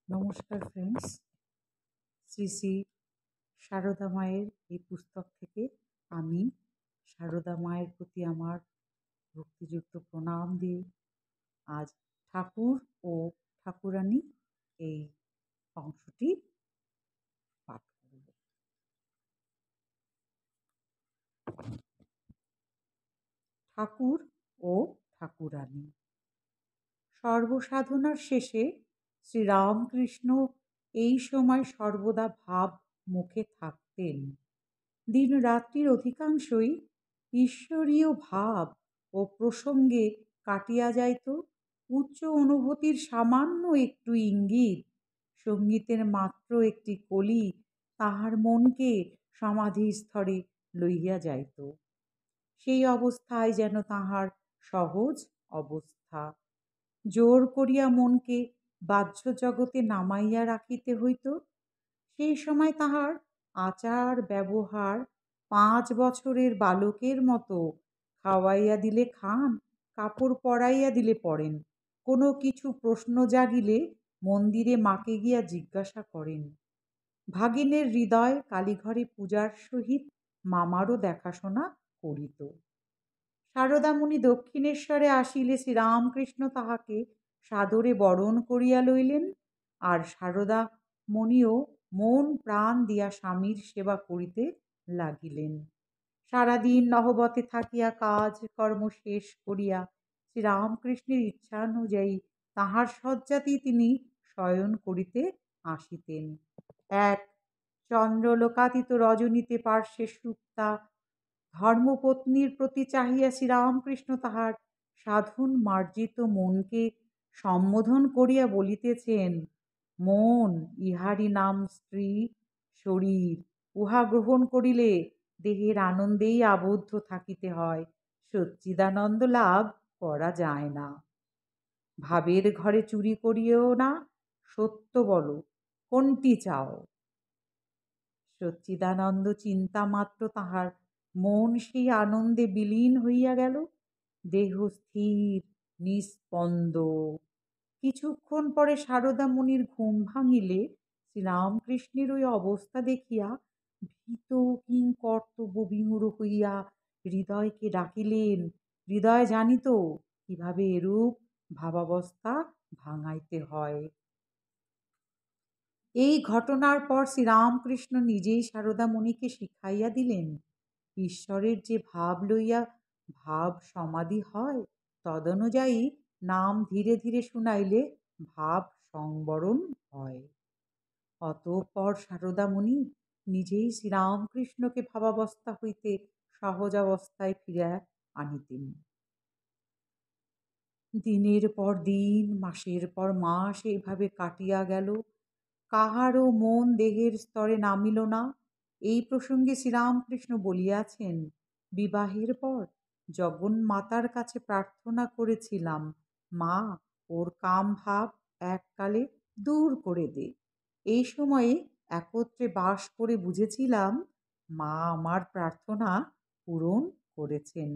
নমস্কার ফ্রেন্ডস, শ্রী শ্রী সারদা মায়ের এই পুস্তক থেকে আমি সারদা মায়ের প্রতি আমার ভক্তিযুক্ত প্রণাম দিয়ে আজ ঠাকুর ও ঠাকুরানী এই অংশটি পাঠ করব। ঠাকুর ও ঠাকুরানী। সর্বসাধনার শেষে শ্রীরামকৃষ্ণ এই সময় সর্বদা ভাব মুখে থাকতেন। দিন রাত্রির অধিকাংশই ঈশ্বরীয় ভাব ও প্রসঙ্গে কাটিয়া যাইত। উচ্চ অনুভূতির সামান্য একটু ইঙ্গিত, সঙ্গীতের মাত্র একটি কলি তাহার মনকে সমাধি স্তরে লইয়া যাইত। সেই অবস্থায় যেন তাহার সহজ অবস্থা। জোর করিয়া মনকে বাহ্য জগতে নামাইয়া রাখিতে হইত। সেই সময় তাহার আচার ব্যবহার 5 বছরের বালকের মতো। খাওয়াইয়া দিলে খান, কাপড় পরাইয়া দিলে পরেন। কোনো কিছু প্রশ্ন জাগিলে মন্দিরে মাকে গিয়া জিজ্ঞাসা করেন। ভাগিনের হৃদয় কালীঘরে পূজার সহিত মামারও দেখাশোনা করিত। সারদামণি দক্ষিণেশ্বরে আসিলে শ্রীরামকৃষ্ণ তাহাকে সাদরে বরণ করিয়া লইলেন, আর সারদামণিও মন প্রাণ দিয়া স্বামীর সেবা করিতে লাগিলেন। সারাদিন নহবতে থাকিয়া কাজ কর্ম শেষ করিয়া শ্রীরামকৃষ্ণের ইচ্ছানুযায়ী তাহার শয্যাতেই তিনি শয়ন করিতে আসিতেন। এক চন্দ্রলোকাতীত রজনীতে পার্শ্বে সুপ্তা ধর্মপত্নীর প্রতি চাহিয়া শ্রীরামকৃষ্ণ তাহার সাধন মার্জিত মনকে সম্বোধন করিয়া বলিতেছেন, মন, ইহারই নাম স্ত্রী, শরীর। উহা গ্রহণ করিলে দেহের আনন্দেই আবদ্ধ থাকিতে হয়, সচ্চিদানন্দ লাভ করা যায় না। ভাবের ঘরে চুরি করিও না, সত্য বলো, কোনটি চাও? সচ্চিদানন্দ চিন্তা মাত্র তাহার মন সেই আনন্দে বিলীন হইয়া গেল। দেহ স্থির নিস্পন্দ। কিছুক্ষণ পরে সারদামণির ঘুম ভাঙিলে শ্রীরামকৃষ্ণের ওই অবস্থা দেখিয়া ভীত কিংকর্তব্য বিমূঢ় হইয়া হৃদয়কে ডাকিলেন। হৃদয় জানিত কিভাবে এরূপ ভাবাবস্থা ভাঙাইতে হয়। এই ঘটনার পর শ্রীরামকৃষ্ণ নিজেই সারদামণিকে শিখাইয়া দিলেন, ঈশ্বরের যে ভাব লইয়া ভাব সমাধি হয়, তদনুযায়ী নাম ধীরে ধীরে শুনাইলে ভাব সংবরণ হয়। অতঃপর সারদামণি নিজেই শ্রীরামকৃষ্ণকে ভাবাবস্থা হইতে সহজাবস্থায় ফিরিয়া আনিতেন। দিনের পর দিন, মাসের পর মাস এইভাবে কাটিয়া গেল। কাহারও মন দেহের স্তরে নামিল না। এই প্রসঙ্গে শ্রীরামকৃষ্ণ বলিয়াছেন, বিবাহের পর জগন্মাতার কাছে প্রার্থনা করেছিলাম, মা, ওর কাম ভাব এককালে দূর করে দে। এই সময়ে একত্রে বাস করে বুঝেছিলাম, মা আমার প্রার্থনা পূরণ করেছেন।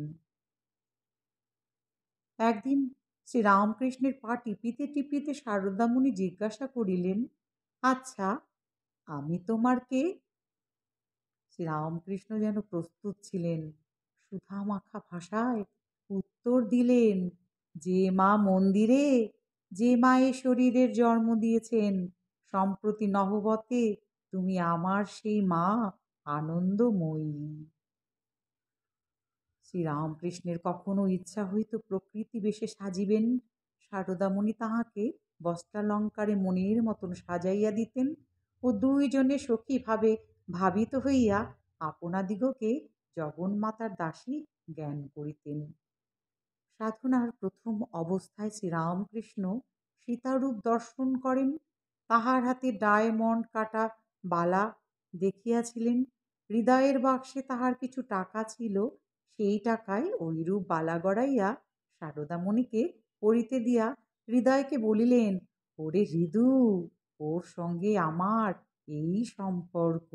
একদিন শ্রীরামকৃষ্ণের পা টিপিতে টিপিতে সারদামণি জিজ্ঞাসা করিলেন, আচ্ছা, আমি তোমার কে? শ্রীরামকৃষ্ণ যেন প্রস্তুত ছিলেন। সুধামাখা ভাষায় উত্তর দিলেন, যে মা মন্দিরে, যে মা এ শরীরের জন্ম দিয়েছেন, সম্প্রতি নহবতে তুমি আমার সেই মা আনন্দময়ী। শ্রীরামকৃষ্ণের কখনো ইচ্ছা হইত প্রকৃতি বেশে সাজিবেন, সারদামণি তাহাকে বস্ত্রালঙ্কারে মনের মতন সাজাইয়া দিতেন ও দুইজনে সখী ভাবে ভাবিত হইয়া আপনাদিগকে জগন্মাতার দাসী জ্ঞান করিতেন। সাধনার প্রথম অবস্থায় শ্রীরামকৃষ্ণ সীতারূপ দর্শন করেন। তাহার হাতে ডায়মন্ড কাটা বালা দেখিয়াছিলেন। হৃদয়ের বাক্সে তাহার কিছু টাকা ছিল, সেই টাকায় ঐরূপ বালা গড়াইয়া সারদামণিকে পরিতে দিয়া হৃদয়কে বলিলেন, ওরে হৃদু, ওর সঙ্গে আমার এই সম্পর্ক।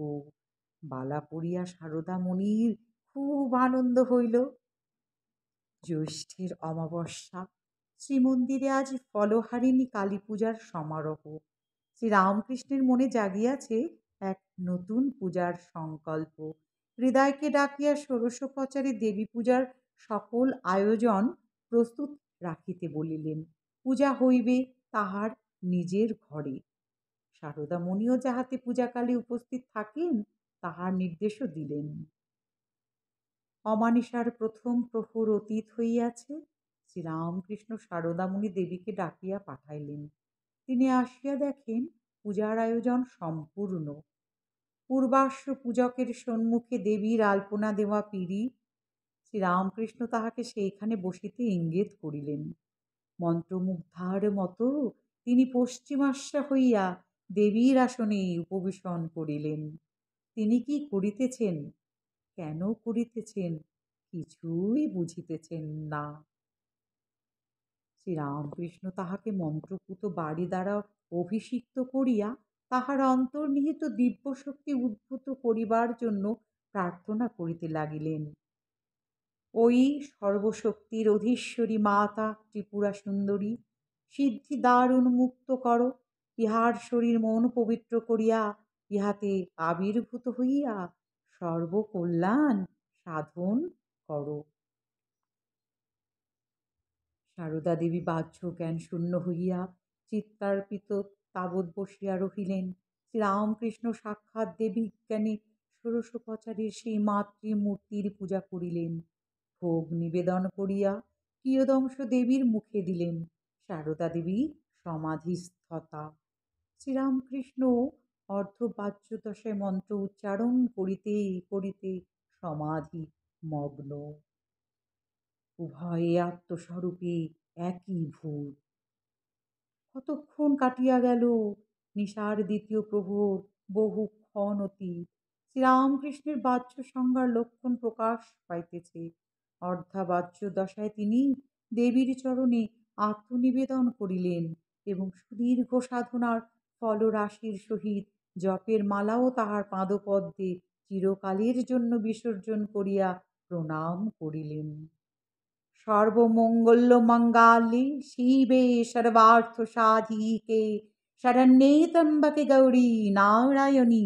বালা পড়িয়া সারদামণির খুব আনন্দ হইল। জ্যৈষ্ঠের অমাবস্যা। শ্রীমন্দিরে আজ ফলহারিণী কালী পূজার সমারোহ। শ্রীরামকৃষ্ণের মনে জাগিয়াছে এক নতুন পূজার সংকল্প। হৃদয়কে ডাকিয়া ষোড়শোপচারে দেবী পূজার সকল আয়োজন প্রস্তুত রাখিতে বলিলেন। পূজা হইবে তাহার নিজের ঘরে। সারদামণিও যাহাতে পূজাকালে উপস্থিত থাকেন তাহার নির্দেশও দিলেন। অমানিসার প্রথম প্রহর অতীত হইয়াছে। শ্রীরামকৃষ্ণ সারদামণি দেবীকে ডাকিয়া পাঠাইলেন। তিনি আসিয়া দেখেন পূজার আয়োজন সম্পূর্ণ। পূর্বাশ্ব পূজকের সম্মুখে দেবীর আলপনা দেওয়া পিঁড়ি। শ্রীরামকৃষ্ণ তাহাকে সেইখানে বসিতে ইঙ্গিত করিলেন। মন্ত্রমুগ্ধার মতো তিনি পশ্চিমাস্যা হইয়া দেবীর আসনে উপবেশন করিলেন। তিনি কি করিতেছেন, কেন করিতেছেন, কিছুই বুঝিতেছেন না। শ্রীরামকৃষ্ণ তাহাকে মন্ত্রপুত বাড়ি দ্বারা অভিষিক্ত করিয়া তাহার অন্তর্নিহিত দিব্যশক্তি উদ্ভূত করিবার জন্য প্রার্থনা করিতে লাগিলেন। ওই সর্বশক্তির অধীশ্বরী মাতা ত্রিপুরা সুন্দরী, সিদ্ধি দ্বার উন্মুক্ত কর, ইহার শরীর মন পবিত্র করিয়া ইহাতে আবির্ভূত হইয়া সর্বকল্যাণ সাধন কর। সারদা দেবী বাহ্য জ্ঞান শূন্য হইয়া চিত্তার্পিত তাবৎ বসিয়া রহিলেন। শ্রীরামকৃষ্ণ সাক্ষাৎ দেবীজ্ঞানে ষোড়শোপচারের সেই মাতৃমূর্তির পূজা করিলেন। ভোগ নিবেদন করিয়া কিয়দংশ দেবীর মুখে দিলেন। সারদা দেবী সমাধিস্থতা। শ্রীরামকৃষ্ণ অর্ধবাচ্যদশায় মন্ত্র উচ্চারণ করিতে করিতে সমাধি মগ্ন। উভয়ে আত্মস্বরূপে একই ভূত। কতক্ষণ কাটিয়া গেল, নিশার দ্বিতীয় প্রহর বহুক্ষণ অতীত। শ্রীরামকৃষ্ণের বাহ্য সংজ্ঞার লক্ষণ প্রকাশ পাইতেছে। অর্ধাবাচ্য দশায় তিনি দেবীর চরণে আত্মনিবেদন করিলেন এবং সুদীর্ঘ সাধনার ফলরাশির সহিত জপের মালাও তাহার পাদপদ্মে চিরকালের জন্য বিসর্জন করিয়া প্রণাম করিলেন। সর্বমঙ্গল মঙ্গালে শিবে সর্বার্থ সাধিকে শরণ্যে ত্র্যম্বকে গৌরী নারায়ণী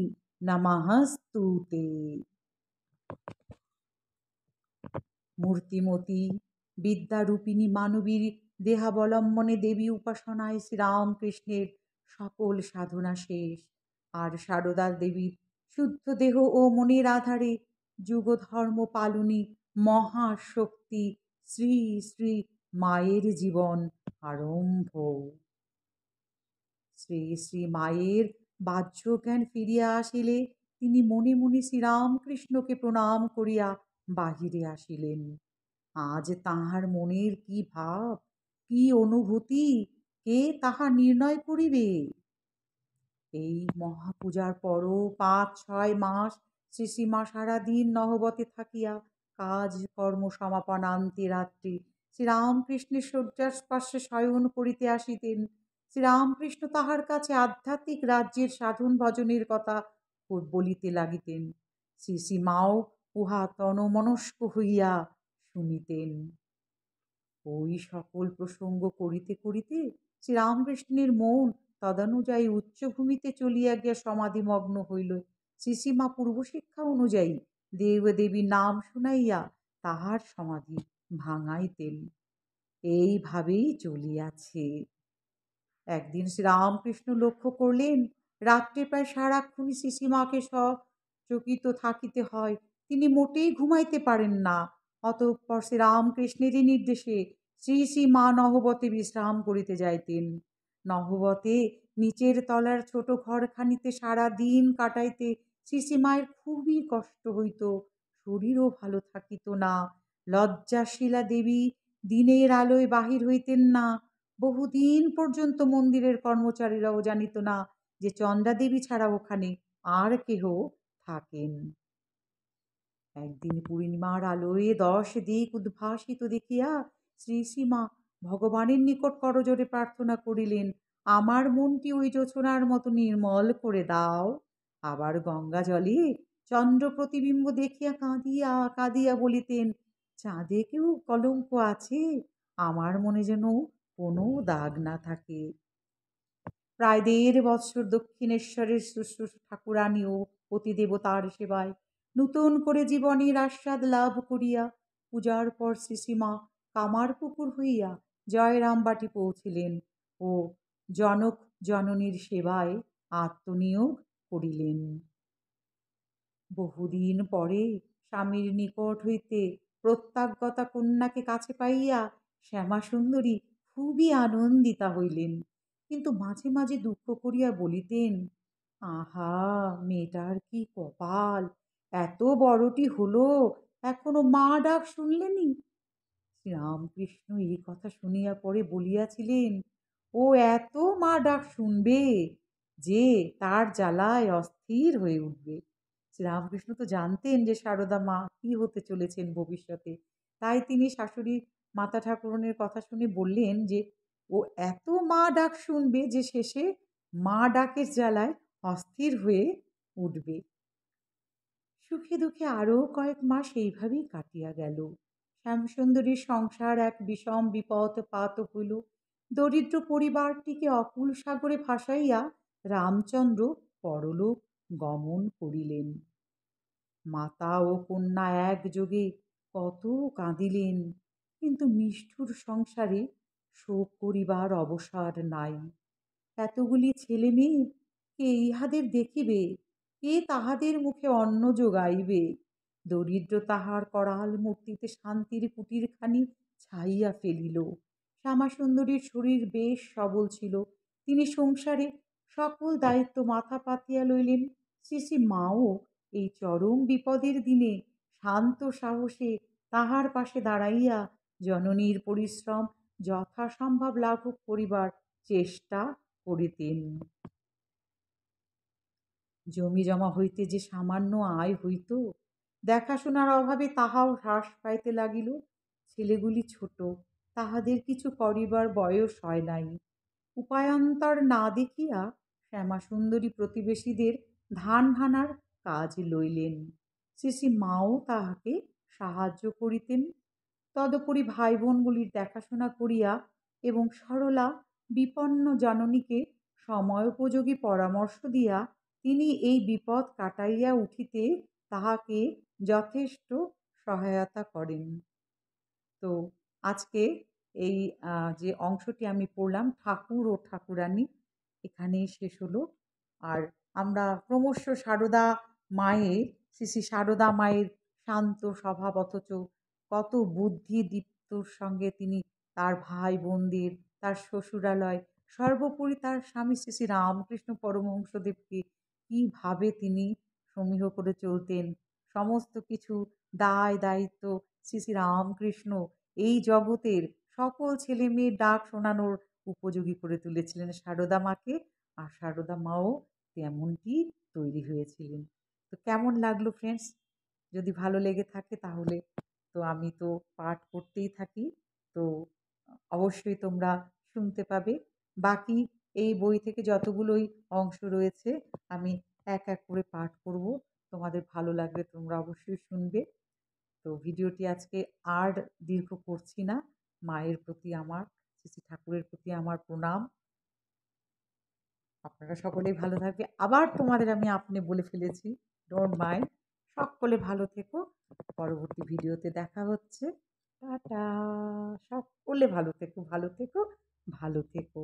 নমস্তুতে। মূর্তিমতী বিদ্যারূপিণী মানবীর দেহাবলম্বনে দেবী উপাসনায় শ্রীরামকৃষ্ণের সকল সাধনা শেষ। আর সারদা দেবীর শুদ্ধ দেহ ও মনের আধারে যুগধর্ম পালনী মহাশক্তি শ্রী শ্রী মায়ের জীবন আরম্ভ। শ্রী শ্রী মায়ের বাহ্য জ্ঞান ফিরিয়া আসিলে তিনি মনে মনে শ্রীরামকৃষ্ণকে প্রণাম করিয়া বাহিরে আসিলেন। আজ তাহার মনের কি ভাব, কি অনুভূতি, কে তাহা নির্ণয় করিবে? এই মহাপূজার পরও ৫-৬ মাস শ্রীশ্রীমা সারাদিন নহবতে থাকিয়া কাজ কর্ম সমাপনান্তে রাত্রে শ্রীরামকৃষ্ণের শয্যাস্পার্শ্বে শয়ন করিতে আসিতেন। শ্রীরামকৃষ্ণ তাহার কাছে আধ্যাত্মিক রাজ্যের সাধন ভজনের কথা বলিতে লাগিতেন। শ্রীশ্রীমাও উহা তন্মনস্ক হইয়া শুনিতেন। ওই সকল প্রসঙ্গ করিতে করিতে শ্রীরামকৃষ্ণের মন তদনুযায়ী উচ্চভূমিতে চলিয়া গিয়া সমাধিমগ্ন হইল। শ্রীশ্রীমা পূর্বশিক্ষা অনুযায়ী দেবদেবীর নাম শুনাইয়া তাহার সমাধি ভাঙাইতেন। এইভাবেই চলিয়াছে। একদিন শ্রীরামকৃষ্ণ লক্ষ্য করলেন রাত্রে প্রায় সারাক্ষণই শ্রীশ্রীমাকে সচকিত থাকিতে হয়। তিনি মোটেই ঘুমাইতে পারেন না। অতঃপর শ্রীরামকৃষ্ণেরই নির্দেশে শ্রী শ্রী মা নহবতে বিশ্রাম করিতে যাইতেন। নহবতে নিচের তলার ছোট ঘরখানিতে সারা দিন কাটাইতে শ্রীশ্রীমায়ের খুবই কষ্ট হইত। শরীরও ভালো থাকিত না। লজ্জাশীলা দেবী দিনের আলোয় বাহির হইতেন না। বহুদিন পর্যন্ত মন্দিরের কর্মচারীরাও জানিত না যে চন্দ্রাদেবী ছাড়া ওখানে আর কেহ থাকেন। একদিন পূর্ণিমার আলোয় 10 দিক উদ্ভাসিত দেখিয়া শ্রী শ্রীমা ভগবানের নিকট করজোড়ে প্রার্থনা করিলেন, আমার মনটি ওই জোছনার মতো নির্মল করে দাও। আবার গঙ্গা জলে চন্দ্র প্রতিবিম্ব দেখিয়া কাঁদিয়া কাঁদিয়া বলিতেন, চাঁদে কেউ কলঙ্ক আছে, আমার মনে যেন কোনো দাগ না থাকে। প্রায় ১.৫ বৎসর দক্ষিণেশ্বরের শুশ্রূষা ঠাকুরানী ও পতিদেবতার সেবায় নূতন করে জীবনের আস্বাদ লাভ করিয়া পূজার পর শ্রীশ্রীমা কামারপুকুর হইয়া জয়রামবাটি পৌঁছিলেন ও জনক জননীর সেবায় আত্মনিয়োগ করিলেন। বহুদিন পরে স্বামীর নিকট হইতে প্রত্যাগতা কন্যাকে কাছে পাইয়া শ্যামাসুন্দরী খুবই আনন্দিতা হইলেন, কিন্তু মাঝে মাঝে দুঃখ করিয়া বলিতেন, আহা, মেয়েটার কি কপাল! এত বড়টি হলো, এখনো মা ডাক শুনলেনি। শ্রীরামকৃষ্ণ এই কথা শুনিয়া পরে বলিয়াছিলেন, ও এত মা ডাক শুনবে যে তার জ্বালায় অস্থির হয়ে উঠবে। শ্রীরামকৃষ্ণ তো জানতেন যে সারদা মা কি হতে চলেছেন ভবিষ্যতে, তাই তিনি শাশুড়ি মাতা ঠাকুরনের কথা শুনে বললেন যে ও এত মা ডাক শুনবে যে শেষে মা ডাকের জ্বালায় অস্থির হয়ে উঠবে। সুখে দুঃখে আরও কয়েক মাস এইভাবেই কাটিয়া গেল। শ্যামসুন্দরীর সংসার এক বিষম বিপদ পাত হইল। দরিদ্র পরিবারটিকে অকুল সাগরে ভাসাইয়া রামচন্দ্র পরলোক গমন করিলেন। মাতা ও কন্যা একযোগে কত কাঁদিলেন, কিন্তু নিষ্ঠুর সংসারে শোক করিবার অবসর নাই। এতগুলি ছেলে মেয়ে, কে ইহাদের দেখিবে? কে তাহাদের মুখে অন্ন যোগাইবে? দরিদ্র তাহার করাল মূর্তিতে শান্তির কুটিরখানি ছাইয়া ফেলিল। শ্যামাসুন্দরীর শরীর বেশ সবল ছিল, তিনি সংসারে সকল দায়িত্ব মাথা পাতিয়া লইলেন। শ্রী শ্রী মাও এই চরম বিপদের দিনে শান্ত সাহসে তাহার পাশে দাঁড়াইয়া জননীর পরিশ্রম যথাসম্ভব লাঘব করিবার চেষ্টা করিতেন। জমি জমা হইতে যে সামান্য আয় হইত, দেখাশোনার অভাবে তাহাও হ্রাস পাইতে লাগিল। ছেলেগুলি ছোট, তাহাদের কিছু করিবার বয়স হয় নাই। উপায়ান্তর না দেখিয়া শ্যামাসুন্দরী প্রতিবেশীদের ধান ভানার কাজ লইলেন। শ্রী শ্রী মাও তাহাকে সাহায্য করিতেন। তদুপরি ভাই বোনগুলির দেখাশোনা করিয়া এবং সরলা বিপন্ন জননীকে সময়োপযোগী পরামর্শ দিয়া তিনি এই বিপদ কাটাইয়া উঠিতে তাহাকে যথেষ্ট সহায়তা করেন। তো আজকে এই যে অংশটি আমি পড়লাম ঠাকুর ও ঠাকুরানী, এখানেই শেষ হলো। আর আমরা ক্রমশ সারদা মায়ের, শ্রী শ্রী সারদা মায়ের শান্ত স্বভাব অথচ কত বুদ্ধি দীপ্তর সঙ্গে তিনি তার ভাই বোনদের, তার শ্বশুরালয়, সর্বোপরি তার স্বামী শ্রী শ্রী রামকৃষ্ণ পরমহংসদেবকে কীভাবে তিনি সমীহ করে চলতেন, সমস্ত কিছু দায় দায়িত্ব শ্রী শ্রী রামকৃষ্ণ এই জগতের সকল ছেলে মেয়ের ডাক শোনানোর উপযোগী করে তুলেছিলেন সারদা মাকে, আর সারদা মাও তেমনটি তৈরি হয়েছিলেন। তো কেমন লাগলো ফ্রেন্ডস? যদি ভালো লেগে থাকে তাহলে তো আমি তো পাঠ করতেই থাকি, তো অবশ্যই তোমরা শুনতে পাবে। বাকি এই বই থেকে যতগুলোই অংশ রয়েছে আমি এক এক করে পাঠ করব, তোমাদের ভালো লাগলে তোমরা অবশ্যই শুনবে। তো ভিডিওটি আজকে আর দীর্ঘ করছি না। মায়ের প্রতি আমার, শ্রী শ্রী ঠাকুরের প্রতি আমার প্রণাম। আপনারা সকলেই ভালো থাকবে। আবার তোমাদের আমি আপনি বলে ফেলেছি, ডোন্ট মাইন্ড। সকলে ভালো থেকো। পরবর্তী ভিডিওতে দেখা হচ্ছে। টাটা। সকলে ভালো থেকো, ভালো থেকো, ভালো থেকো।